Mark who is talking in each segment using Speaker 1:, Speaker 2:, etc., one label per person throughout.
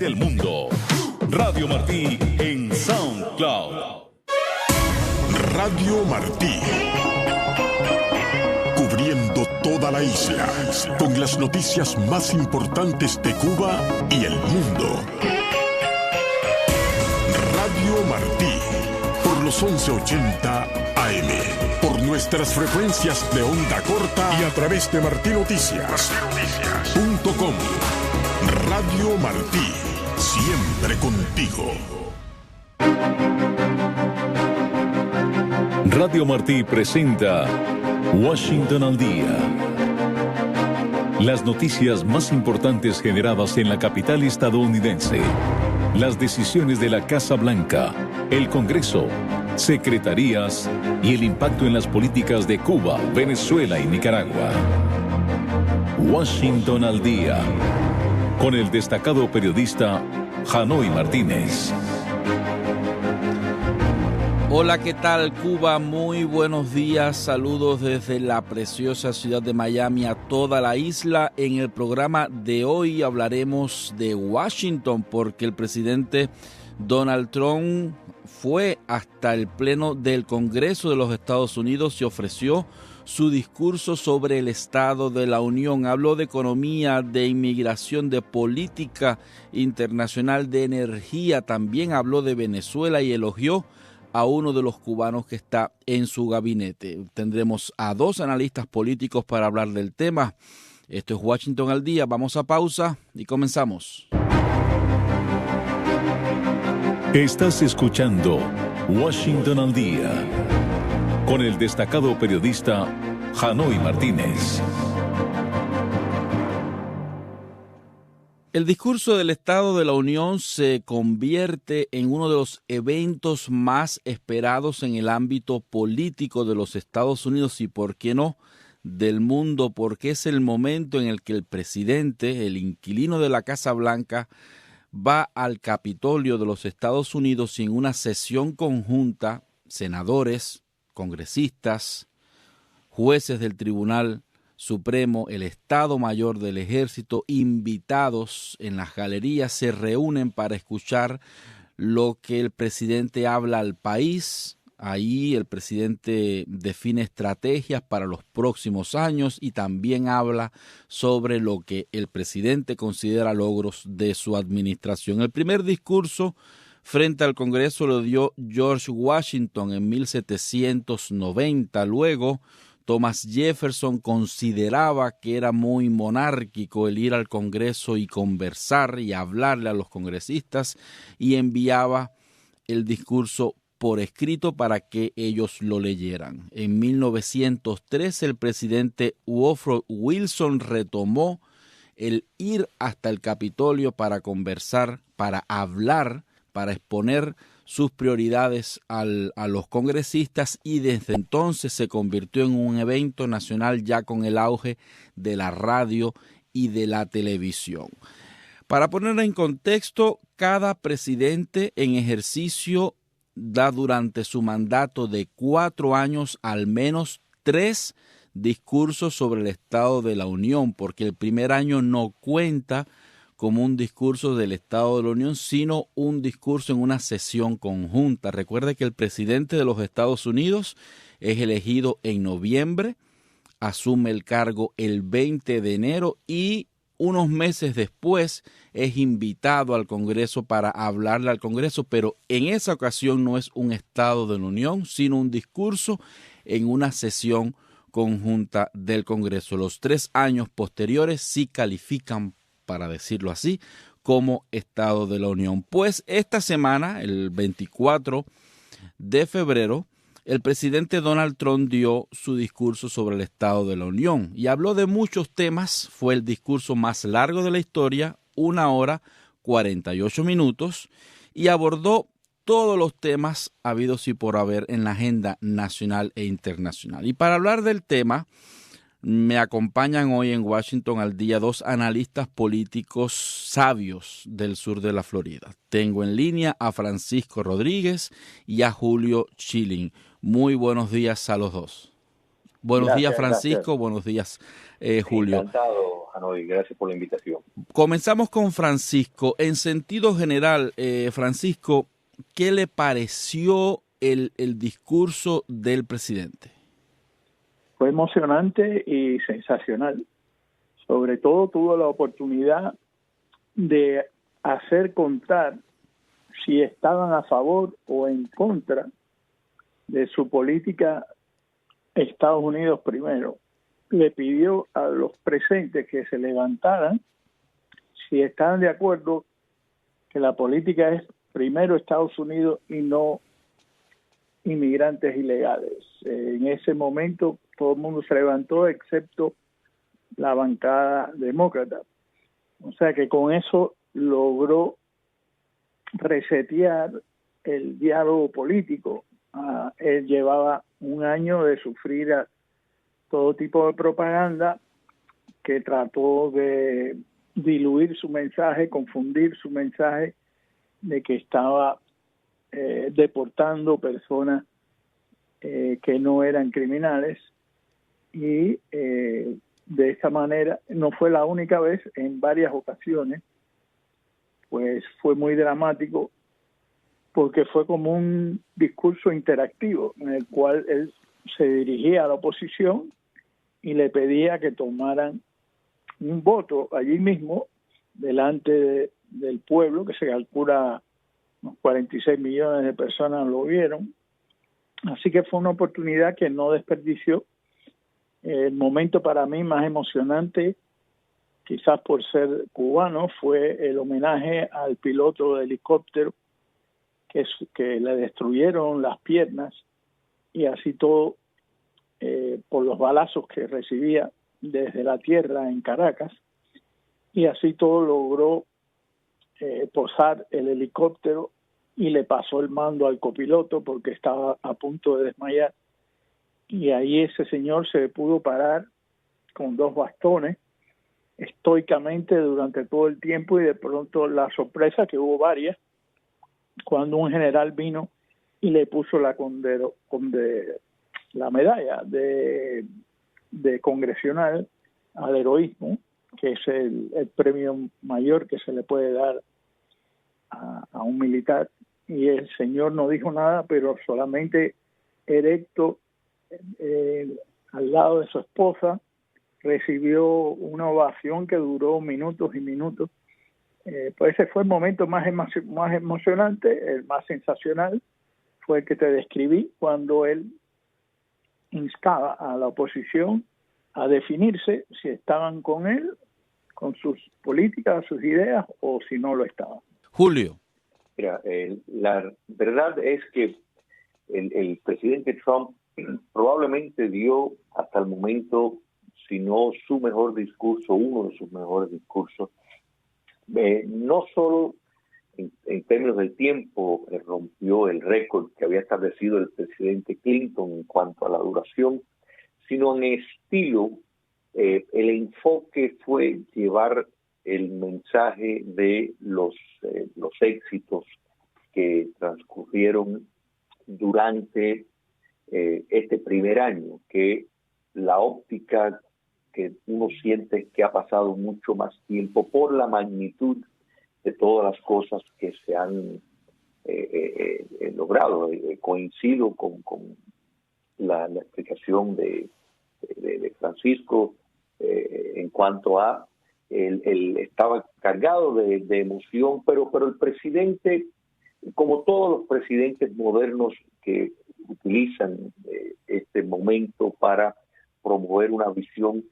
Speaker 1: del mundo. Radio Martí en SoundCloud.
Speaker 2: Radio Martí. Cubriendo toda la isla con las noticias más importantes de Cuba y el mundo. Radio Martí, por los 1180 AM, por nuestras frecuencias de onda corta y a través de martinoticias.com. Radio Martí, siempre contigo.
Speaker 1: Radio Martí presenta Washington al Día. Las noticias más importantes generadas en la capital estadounidense. Las decisiones de la Casa Blanca, el Congreso, secretarías y el impacto en las políticas de Cuba, Venezuela y Nicaragua. Washington al Día, con el destacado periodista Janoy Martínez.
Speaker 3: Hola, ¿qué tal Cuba? Muy buenos días, saludos desde la preciosa ciudad de Miami a toda la isla. En el programa de hoy hablaremos de Washington porque el presidente Donald Trump fue hasta el pleno del Congreso de los Estados Unidos y ofreció su discurso sobre el Estado de la Unión. Habló de economía, de inmigración, de política internacional, de energía. También habló de Venezuela y elogió a uno de los cubanos que está en su gabinete. Tendremos a dos analistas políticos para hablar del tema. Esto es Washington al Día. Vamos a pausa y comenzamos.
Speaker 1: Estás escuchando Washington al Día con el destacado periodista Janoy Martínez.
Speaker 3: El discurso del Estado de la Unión se convierte en uno de los eventos más esperados en el ámbito político de los Estados Unidos y, por qué no, del mundo, porque es el momento en el que el presidente, el inquilino de la Casa Blanca, va al Capitolio de los Estados Unidos y en una sesión conjunta, senadores, congresistas, jueces del Tribunal Supremo, el Estado Mayor del Ejército, invitados en las galerías, se reúnen para escuchar lo que el presidente habla al país. Ahí el presidente define estrategias para los próximos años y también habla sobre lo que el presidente considera logros de su administración. El primer discurso frente al Congreso lo dio George Washington en 1790. Luego, Thomas Jefferson consideraba que era muy monárquico el ir al Congreso y conversar y hablarle a los congresistas y enviaba el discurso por escrito para que ellos lo leyeran. En 1903 el presidente Woodrow Wilson retomó el ir hasta el Capitolio para conversar, para hablar, para exponer sus prioridades a los congresistas y desde entonces se convirtió en un evento nacional ya con el auge de la radio y de la televisión. Para poner en contexto, cada presidente en ejercicio da durante su mandato de 4 años al menos 3 discursos sobre el Estado de la Unión, porque el primer año no cuenta como un discurso del Estado de la Unión, sino un discurso en una sesión conjunta. Recuerde que el presidente de los Estados Unidos es elegido en noviembre, asume el cargo el 20 de enero y unos meses después es invitado al Congreso para hablarle al Congreso, pero en esa ocasión no es un Estado de la Unión, sino un discurso en una sesión conjunta del Congreso. Los 3 años posteriores sí califican, para decirlo así, como Estado de la Unión. Pues esta semana, el 24 de febrero, el presidente Donald Trump dio su discurso sobre el Estado de la Unión y habló de muchos temas. Fue el discurso más largo de la historia, 1 hora 48 minutos, y abordó todos los temas habidos y por haber en la agenda nacional e internacional. Y para hablar del tema, me acompañan hoy en Washington al Día 2 analistas políticos sabios del sur de la Florida. Tengo en línea a Francisco Rodríguez y a Julio Schilling. Muy buenos días a los dos. Buenos días, Francisco. Gracias. Buenos días, Julio.
Speaker 4: Encantado. Hanoi. Gracias por la invitación.
Speaker 3: Comenzamos con Francisco. En sentido general, Francisco, ¿qué le pareció el discurso del presidente?
Speaker 5: Fue emocionante y sensacional. Sobre todo tuvo la oportunidad de hacer contar si estaban a favor o en contra de su política Estados Unidos primero. Le pidió a los presentes que se levantaran si estaban de acuerdo que la política es primero Estados Unidos y no inmigrantes ilegales. En ese momento todo el mundo se levantó excepto la bancada demócrata. O sea que con eso logró resetear el diálogo político. Él llevaba un año de sufrir todo tipo de propaganda que trató de diluir su mensaje, confundir su mensaje de que estaba deportando personas que no eran criminales, y de esta manera no fue la única vez, en varias ocasiones pues fue muy dramático porque fue como un discurso interactivo en el cual él se dirigía a la oposición y le pedía que tomaran un voto allí mismo delante del pueblo, que se calcula unos 46 millones de personas lo vieron. Así que fue una oportunidad que no desperdició. El momento para mí más emocionante, quizás por ser cubano, fue el homenaje al piloto de helicóptero que le destruyeron las piernas, y así todo por los balazos que recibía desde la tierra en Caracas, y así todo logró posar el helicóptero y le pasó el mando al copiloto porque estaba a punto de desmayar, y ahí ese señor se pudo parar con 2 bastones estoicamente durante todo el tiempo, y de pronto la sorpresa, que hubo varias, cuando un general vino y le puso la medalla de congresional al heroísmo, que es el premio mayor que se le puede dar a un militar, y el señor no dijo nada, pero solamente erecto al lado de su esposa recibió una ovación que duró minutos y minutos. Pues ese fue el momento más emocionante, el más sensacional, fue el que te describí, cuando él instaba a la oposición a definirse si estaban con él, con sus políticas, sus ideas, o si no lo estaban.
Speaker 3: Julio.
Speaker 4: Mira, la verdad es que el presidente Trump probablemente dio hasta el momento, si no su mejor discurso, uno de sus mejores discursos. No solo en términos del tiempo rompió el récord que había establecido el presidente Clinton en cuanto a la duración, sino en estilo. El enfoque fue llevar el mensaje de los éxitos que transcurrieron durante este primer año, que la óptica que uno siente que ha pasado mucho más tiempo por la magnitud de todas las cosas que se han logrado. Coincido con la explicación de Francisco en cuanto a él estaba cargado de emoción, pero el presidente, como todos los presidentes modernos que utilizan este momento para promover una visión,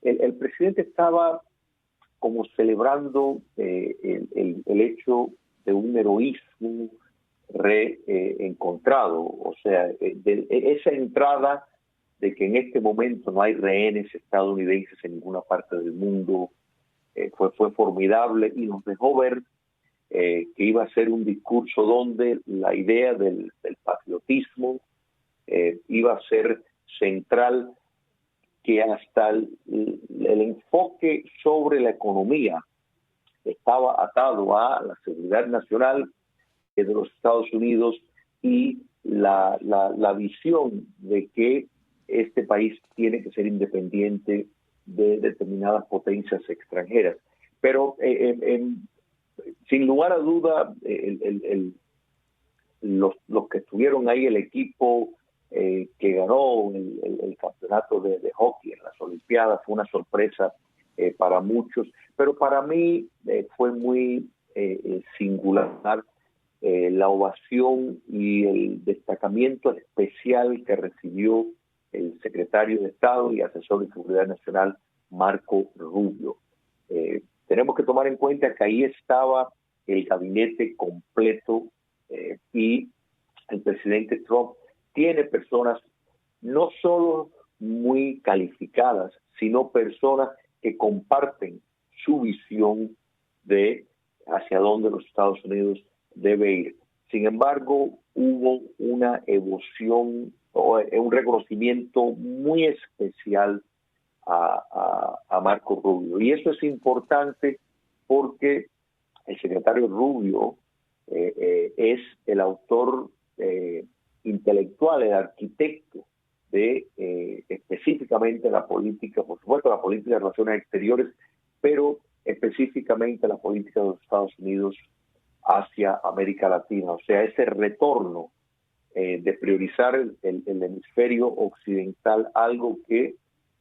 Speaker 4: el presidente estaba como celebrando el hecho de un heroísmo reencontrado. O sea, esa entrada de que en este momento no hay rehenes estadounidenses en ninguna parte del mundo, fue formidable, y nos dejó ver que iba a ser un discurso donde la idea del patriotismo iba a ser central, que hasta el enfoque sobre la economía estaba atado a la seguridad nacional de los Estados Unidos y la visión de que este país tiene que ser independiente de determinadas potencias extranjeras. Pero sin lugar a duda, los que estuvieron ahí, el equipo que ganó el campeonato de hockey en las Olimpiadas, fue una sorpresa para muchos, pero para mí fue muy singular la ovación y el destacamiento especial que recibió el secretario de Estado y asesor de Seguridad Nacional, Marco Rubio. Tenemos que tomar en cuenta que ahí estaba el gabinete completo y el presidente Trump tiene personas no solo muy calificadas, sino personas que comparten su visión de hacia dónde los Estados Unidos debe ir. Sin embargo, hubo una emoción o un reconocimiento muy especial a Marco Rubio. Y eso es importante porque el secretario Rubio es el autor intelectual, el arquitecto de específicamente la política, por supuesto la política de relaciones exteriores, pero específicamente la política de los Estados Unidos hacia América Latina, o sea, ese retorno de priorizar el hemisferio occidental, algo que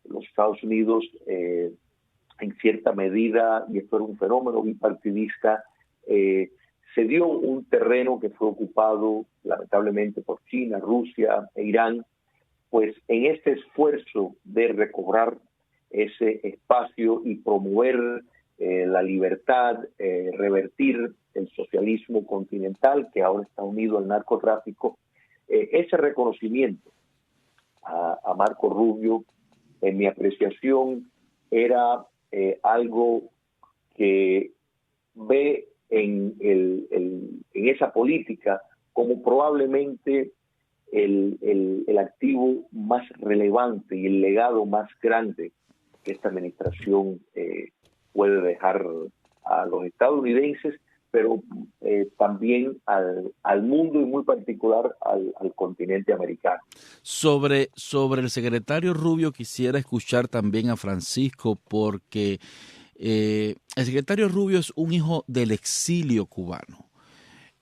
Speaker 4: los Estados Unidos en cierta medida, y esto era un fenómeno bipartidista, se dio un terreno que fue ocupado lamentablemente por China, Rusia e Irán, pues en este esfuerzo de recobrar ese espacio y promover la libertad, revertir el socialismo continental que ahora está unido al narcotráfico, ese reconocimiento a Marco Rubio, en mi apreciación, era algo que ve en esa política como probablemente el activo más relevante y el legado más grande que esta administración puede dejar a los estadounidenses, pero también al mundo y muy particular al continente americano.
Speaker 3: Sobre el secretario Rubio quisiera escuchar también a Francisco, porque el secretario Rubio es un hijo del exilio cubano.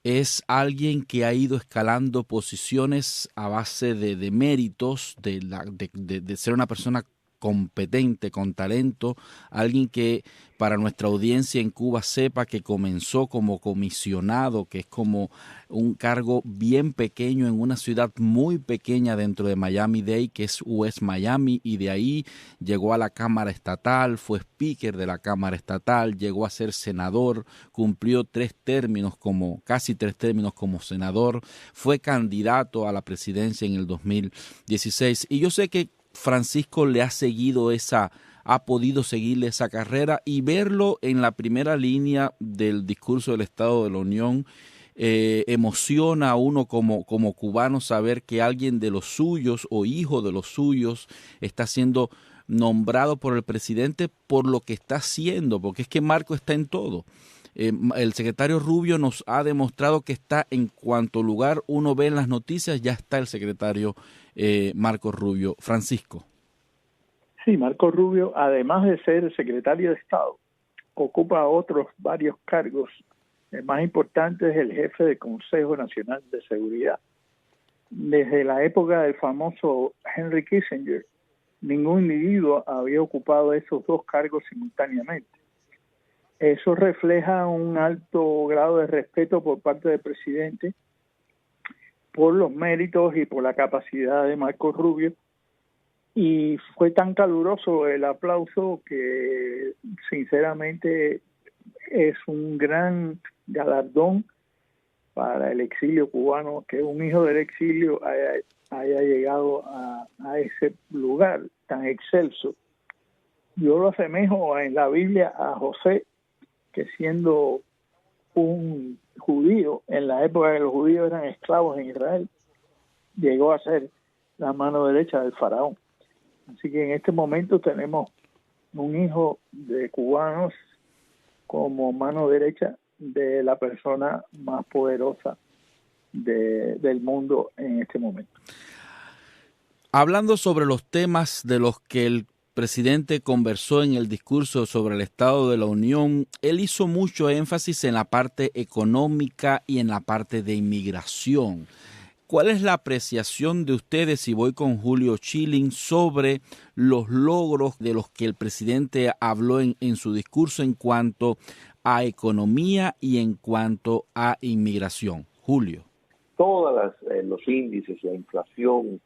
Speaker 3: Es alguien que ha ido escalando posiciones a base de méritos, de ser una persona competente, con talento, alguien que para nuestra audiencia en Cuba sepa que comenzó como comisionado, que es como un cargo bien pequeño en una ciudad muy pequeña dentro de Miami-Dade, que es West Miami, y de ahí llegó a la Cámara Estatal, fue speaker de la Cámara Estatal, llegó a ser senador, cumplió casi 3 términos como senador, fue candidato a la presidencia en el 2016, y yo sé que Francisco le ha podido seguirle esa carrera y verlo en la primera línea del discurso del Estado de la Unión. Emociona a uno como cubano saber que alguien de los suyos o hijo de los suyos está siendo nombrado por el presidente por lo que está haciendo, porque es que Marco está en todo. El secretario Rubio nos ha demostrado que está en cuanto lugar uno ve en las noticias, ya está el secretario Marco Rubio. Francisco.
Speaker 5: Sí, Marco Rubio, además de ser secretario de Estado, ocupa otros varios cargos. El más importante es el jefe del Consejo Nacional de Seguridad. Desde la época del famoso Henry Kissinger, ningún individuo había ocupado esos dos cargos simultáneamente. Eso refleja un alto grado de respeto por parte del presidente por los méritos y por la capacidad de Marco Rubio, y fue tan caluroso el aplauso que sinceramente es un gran galardón para el exilio cubano que un hijo del exilio haya llegado a ese lugar tan excelso. Yo lo asemejo en la Biblia a José, que siendo un judío, en la época que los judíos eran esclavos en Israel, llegó a ser la mano derecha del faraón. Así que en este momento tenemos un hijo de cubanos como mano derecha de la persona más poderosa del mundo en este momento.
Speaker 3: Hablando sobre los temas de los que el presidente conversó en el discurso sobre el Estado de la Unión, él hizo mucho énfasis en la parte económica y en la parte de inmigración. ¿Cuál es la apreciación de ustedes, y voy con Julio Schilling, sobre los logros de los que el presidente habló en su discurso en cuanto a economía y en cuanto a inmigración? Julio.
Speaker 4: Todos los índices, la inflación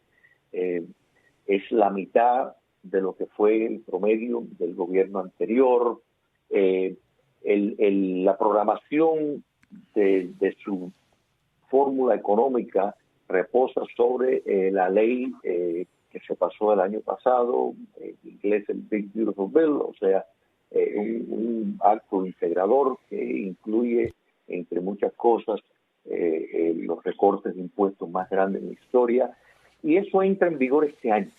Speaker 4: es la mitad de lo que fue el promedio del gobierno anterior. La programación de su fórmula económica reposa sobre la ley que se pasó el año pasado, en inglés el Big Beautiful Bill, o sea, un acto integrador que incluye, entre muchas cosas, los recortes de impuestos más grandes en la historia, y eso entra en vigor este año.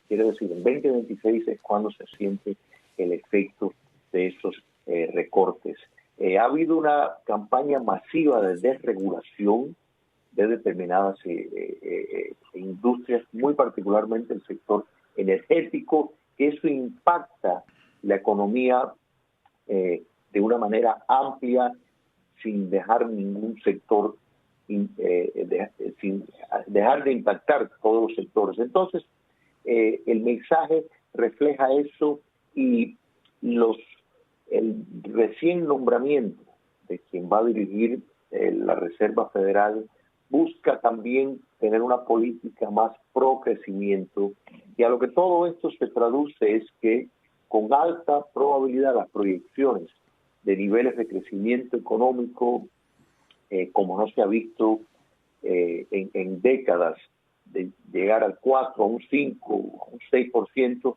Speaker 4: Quiere decir, en 2026 es cuando se siente el efecto de esos recortes. Ha habido una campaña masiva de desregulación de determinadas industrias, muy particularmente el sector energético, que eso impacta la economía de una manera amplia, sin dejar ningún sector, sin dejar de impactar todos los sectores. Entonces, el mensaje refleja eso, y el recién nombramiento de quien va a dirigir la Reserva Federal busca también tener una política más pro crecimiento, y a lo que todo esto se traduce es que con alta probabilidad las proyecciones de niveles de crecimiento económico como no se ha visto en décadas, de llegar al 4, a un 5, a un 6%,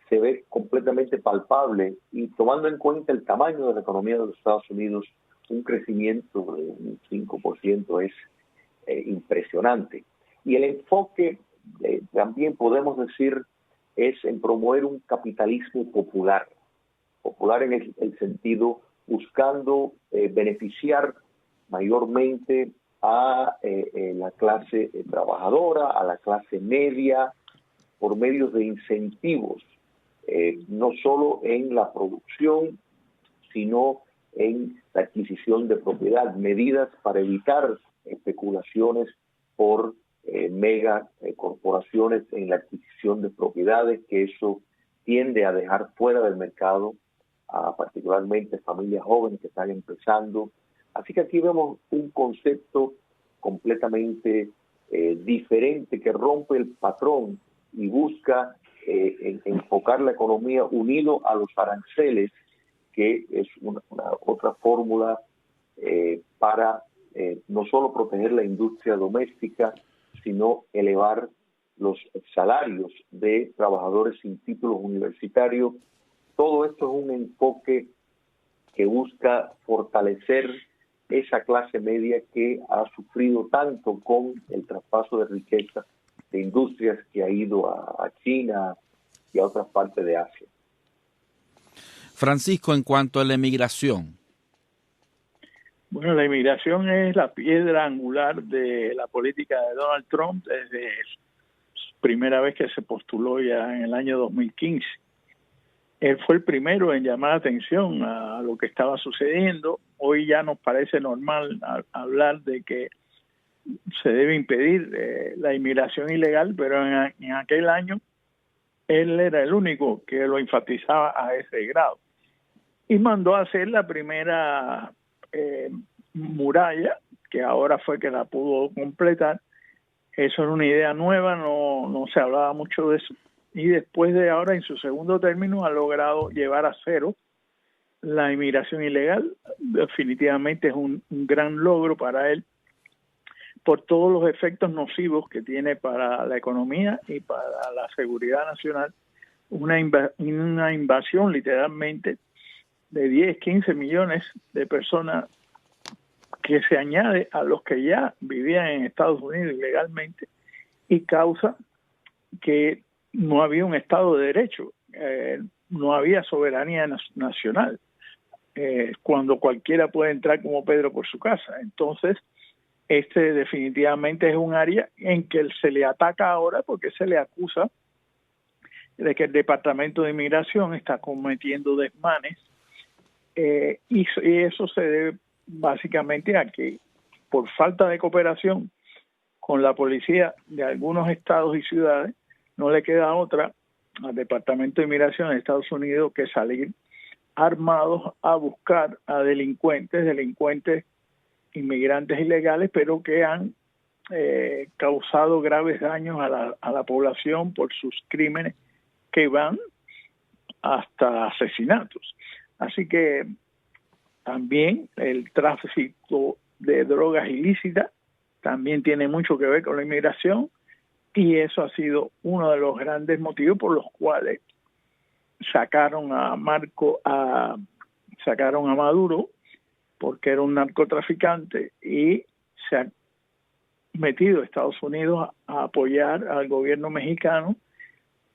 Speaker 4: se ve completamente palpable, y tomando en cuenta el tamaño de la economía de los Estados Unidos, un crecimiento de un 5% es impresionante. Y el enfoque también podemos decir es en promover un capitalismo popular en el sentido buscando beneficiar mayormente a la clase trabajadora, a la clase media, por medio de incentivos, no solo en la producción, sino en la adquisición de propiedad, medidas para evitar especulaciones por mega corporaciones en la adquisición de propiedades, que eso tiende a dejar fuera del mercado a particularmente familias jóvenes que están empezando. Así que aquí vemos un concepto completamente diferente, que rompe el patrón y busca enfocar la economía unido a los aranceles, que es una otra fórmula para no solo proteger la industria doméstica, sino elevar los salarios de trabajadores sin títulos universitarios. Todo esto es un enfoque que busca fortalecer esa clase media que ha sufrido tanto con el traspaso de riqueza de industrias que ha ido a China y a otras partes de Asia.
Speaker 3: Francisco, en cuanto a la emigración.
Speaker 5: Bueno, la inmigración es la piedra angular de la política de Donald Trump desde la primera vez que se postuló, ya en el año 2015. Él fue el primero en llamar atención a lo que estaba sucediendo. Hoy ya nos parece normal hablar de que se debe impedir la inmigración ilegal, pero en aquel año él era el único que lo enfatizaba a ese grado. Y mandó a hacer la primera muralla, que ahora fue que la pudo completar. Eso era una idea nueva, no se hablaba mucho de eso. Y después de ahora, en su segundo término, ha logrado llevar a cero la inmigración ilegal. Definitivamente es un gran logro para él, por todos los efectos nocivos que tiene para la economía y para la seguridad nacional. Una invasión literalmente de 10, 15 millones de personas que se añade a los que ya vivían en Estados Unidos ilegalmente, y causa que no había un Estado de Derecho, no había soberanía nacional, cuando cualquiera puede entrar como Pedro por su casa. Entonces, definitivamente es un área en que se le ataca ahora, porque se le acusa de que el Departamento de Inmigración está cometiendo desmanes, y eso se debe básicamente a que por falta de cooperación con la policía de algunos estados y ciudades, no le queda otra al Departamento de Inmigración de Estados Unidos que salir armados a buscar a delincuentes inmigrantes ilegales, pero que han causado graves daños a la población por sus crímenes que van hasta asesinatos. Así que también el tráfico de drogas ilícitas también tiene mucho que ver con la inmigración, y eso ha sido uno de los grandes motivos por los cuales sacaron a Maduro, porque era un narcotraficante, y se ha metido Estados Unidos a apoyar al gobierno mexicano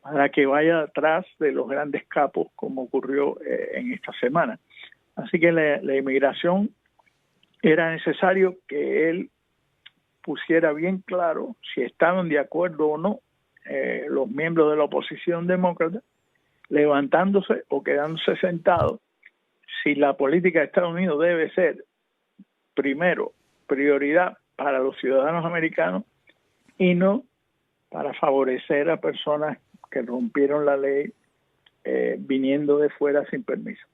Speaker 5: para que vaya atrás de los grandes capos, como ocurrió en esta semana. Así que la inmigración era necesario que él pusiera bien claro si estaban de acuerdo o no los miembros de la oposición demócrata, levantándose o quedándose sentados, si la política de Estados Unidos debe ser, primero, prioridad para los ciudadanos americanos y no para favorecer a personas que rompieron la ley viniendo de fuera sin permiso.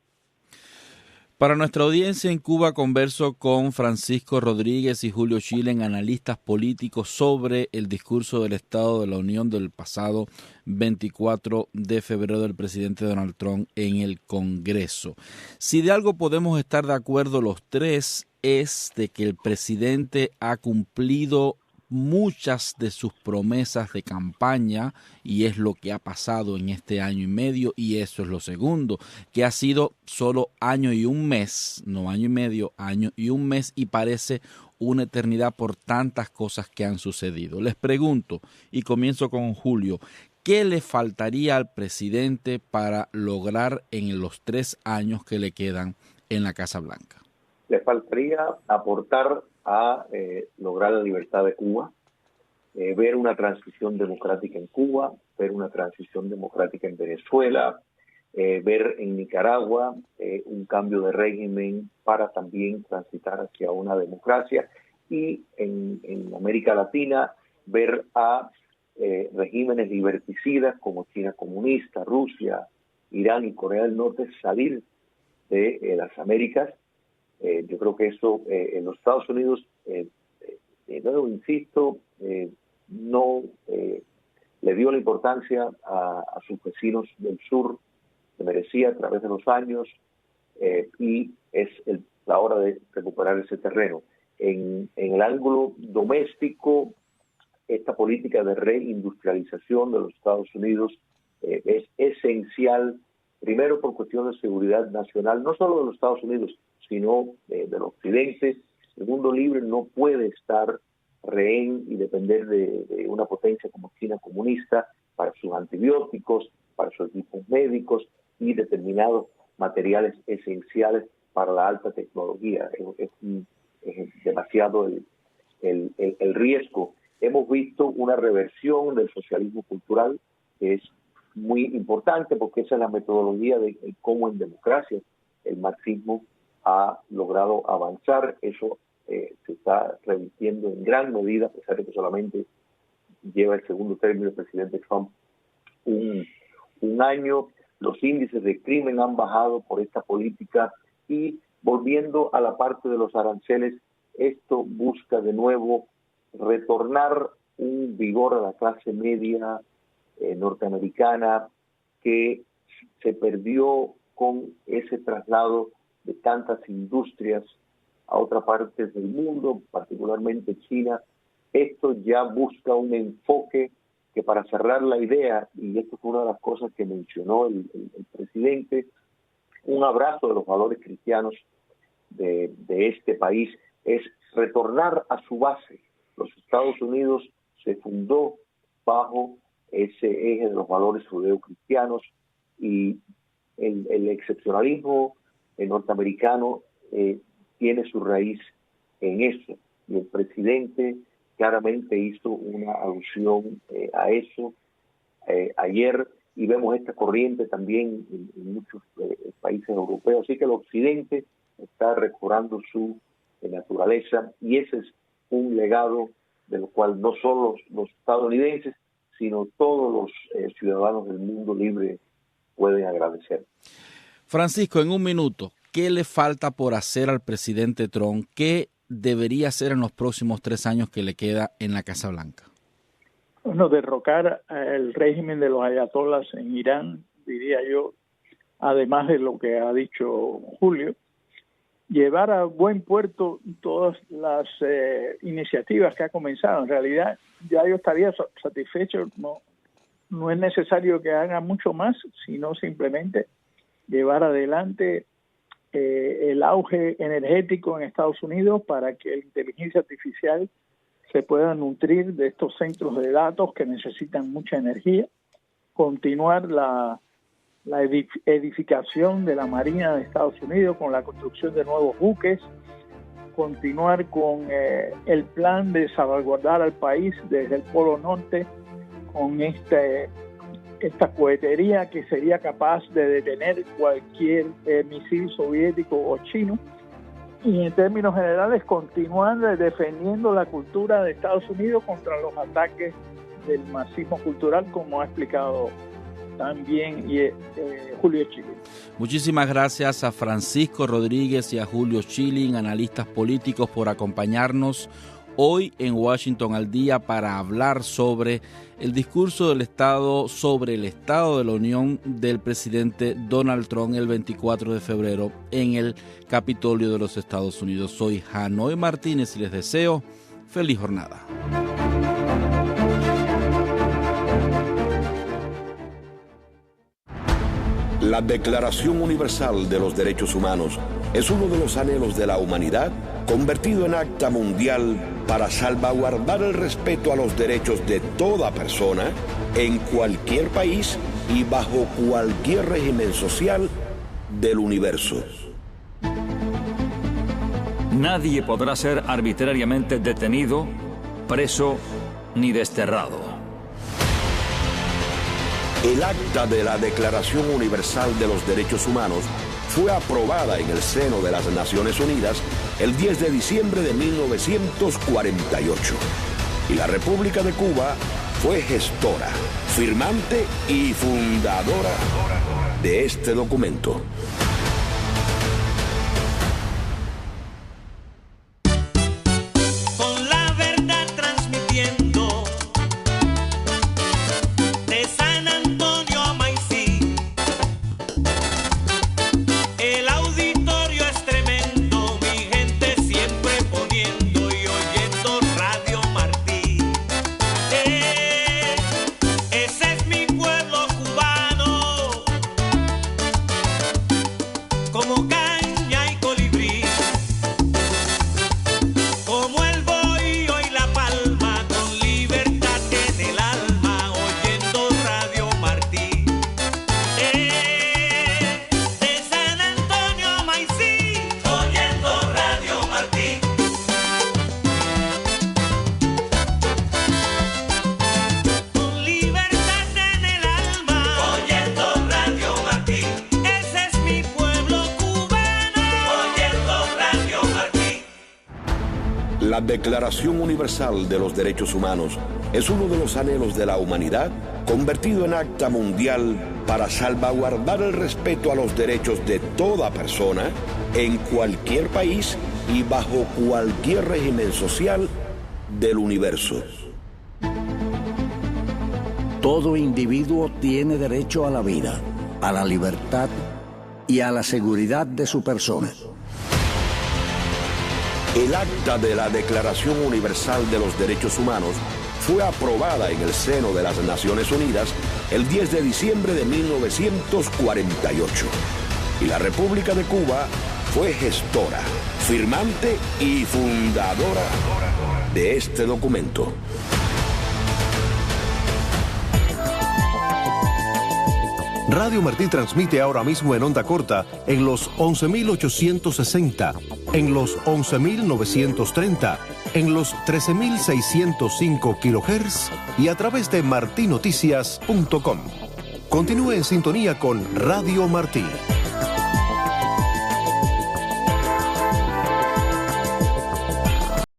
Speaker 3: Para nuestra audiencia en Cuba, converso con Francisco Rodríguez y Julio Schillen, analistas políticos, sobre el discurso del Estado de la Unión del pasado 24 de febrero del presidente Donald Trump en el Congreso. Si de algo podemos estar de acuerdo los tres, es de que el presidente ha cumplido muchas de sus promesas de campaña, y es lo que ha pasado en este año y medio. Y eso es lo segundo, que ha sido solo año y un mes, no año y medio, año y un mes, y parece una eternidad por tantas cosas que han sucedido. Les pregunto, y comienzo con Julio, ¿qué le faltaría al presidente para lograr en los 3 años que le quedan en la Casa Blanca?
Speaker 4: Le faltaría aportar a lograr la libertad de Cuba, ver una transición democrática en Cuba, ver una transición democrática en Venezuela, ver en Nicaragua un cambio de régimen para también transitar hacia una democracia, y en América Latina ver a regímenes liberticidas como China comunista, Rusia, Irán y Corea del Norte salir de las Américas. Yo creo que eso en los Estados Unidos, luego insisto, no le dio la importancia a sus vecinos del sur que merecía a través de los años, y es la hora de recuperar ese terreno. En el ángulo doméstico, esta política de reindustrialización de los Estados Unidos es esencial, primero por cuestión de seguridad nacional, no solo de los Estados Unidos, sino del occidente. El mundo libre no puede estar rehén y depender de una potencia como China comunista para sus antibióticos, para sus equipos médicos y determinados materiales esenciales para la alta tecnología. Es demasiado el riesgo. Hemos visto una reversión del socialismo cultural, que es muy importante porque esa es la metodología de cómo en democracia el marxismo ha logrado avanzar. Eso se está revirtiendo en gran medida, a pesar de que solamente lleva el segundo término del presidente Trump un año. Los índices de crimen han bajado por esta política, y volviendo a la parte de los aranceles, esto busca de nuevo retornar un vigor a la clase media norteamericana que se perdió con ese traslado de tantas industrias a otras partes del mundo, particularmente China. Esto ya busca un enfoque que, para cerrar la idea, y esto fue una de las cosas que mencionó el presidente, un abrazo de los valores cristianos de este país, es retornar a su base. Los Estados Unidos se fundó bajo ese eje de los valores judeocristianos, y el excepcionalismo norteamericano tiene su raíz en eso, y el presidente claramente hizo una alusión a eso ayer, y vemos esta corriente también en muchos países europeos. Así que el Occidente está recobrando su naturaleza, y ese es un legado de lo cual no solo los estadounidenses, sino todos los ciudadanos del mundo libre pueden agradecer.
Speaker 3: Francisco, en un minuto, ¿qué le falta por hacer al presidente Trump? ¿Qué debería hacer en los próximos 3 años que le queda en la Casa Blanca?
Speaker 5: Bueno, derrocar el régimen de los ayatolás en Irán, diría yo, además de lo que ha dicho Julio, llevar a buen puerto todas las iniciativas que ha comenzado. En realidad, ya yo estaría satisfecho. No es necesario que haga mucho más, sino simplemente llevar adelante el auge energético en Estados Unidos para que la inteligencia artificial se pueda nutrir de estos centros de datos que necesitan mucha energía, continuar la edificación de la Marina de Estados Unidos con la construcción de nuevos buques, continuar con el plan de salvaguardar al país desde el Polo Norte con esta cohetería que sería capaz de detener cualquier misil soviético o chino, y en términos generales continuar defendiendo la cultura de Estados Unidos contra los ataques del marxismo cultural, como ha explicado también Julio Schilling.
Speaker 3: Muchísimas gracias a Francisco Rodríguez y a Julio Schilling, analistas políticos, por acompañarnos hoy en Washington al Día para hablar sobre el discurso del Estado sobre el Estado de la Unión del presidente Donald Trump el 24 de febrero en el Capitolio de los Estados Unidos. Soy Hanoi Martínez y les deseo feliz jornada.
Speaker 6: La Declaración Universal de los Derechos Humanos es uno de los anhelos de la humanidad convertido en acta mundial para salvaguardar el respeto a los derechos de toda persona en cualquier país y bajo cualquier régimen social del universo.
Speaker 7: Nadie podrá ser arbitrariamente detenido, preso ni desterrado.
Speaker 6: El acta de la Declaración Universal de los Derechos Humanos fue aprobada en el seno de las Naciones Unidas el 10 de diciembre de 1948. Y la República de Cuba fue gestora, firmante y fundadora de este documento. La Declaración Universal de los Derechos Humanos es uno de los anhelos de la humanidad convertido en acta mundial para salvaguardar el respeto a los derechos de toda persona en cualquier país y bajo cualquier régimen social del universo.
Speaker 8: Todo individuo tiene derecho a la vida, a la libertad y a la seguridad de su persona.
Speaker 6: El acta de la Declaración Universal de los Derechos Humanos fue aprobada en el seno de las Naciones Unidas el 10 de diciembre de 1948. Y la República de Cuba fue gestora, firmante y fundadora de este documento.
Speaker 9: Radio Martí transmite ahora mismo en onda corta en los 11.860, en los 11.930, en los 13.605 kHz y a través de martinoticias.com. Continúe en sintonía con Radio Martí.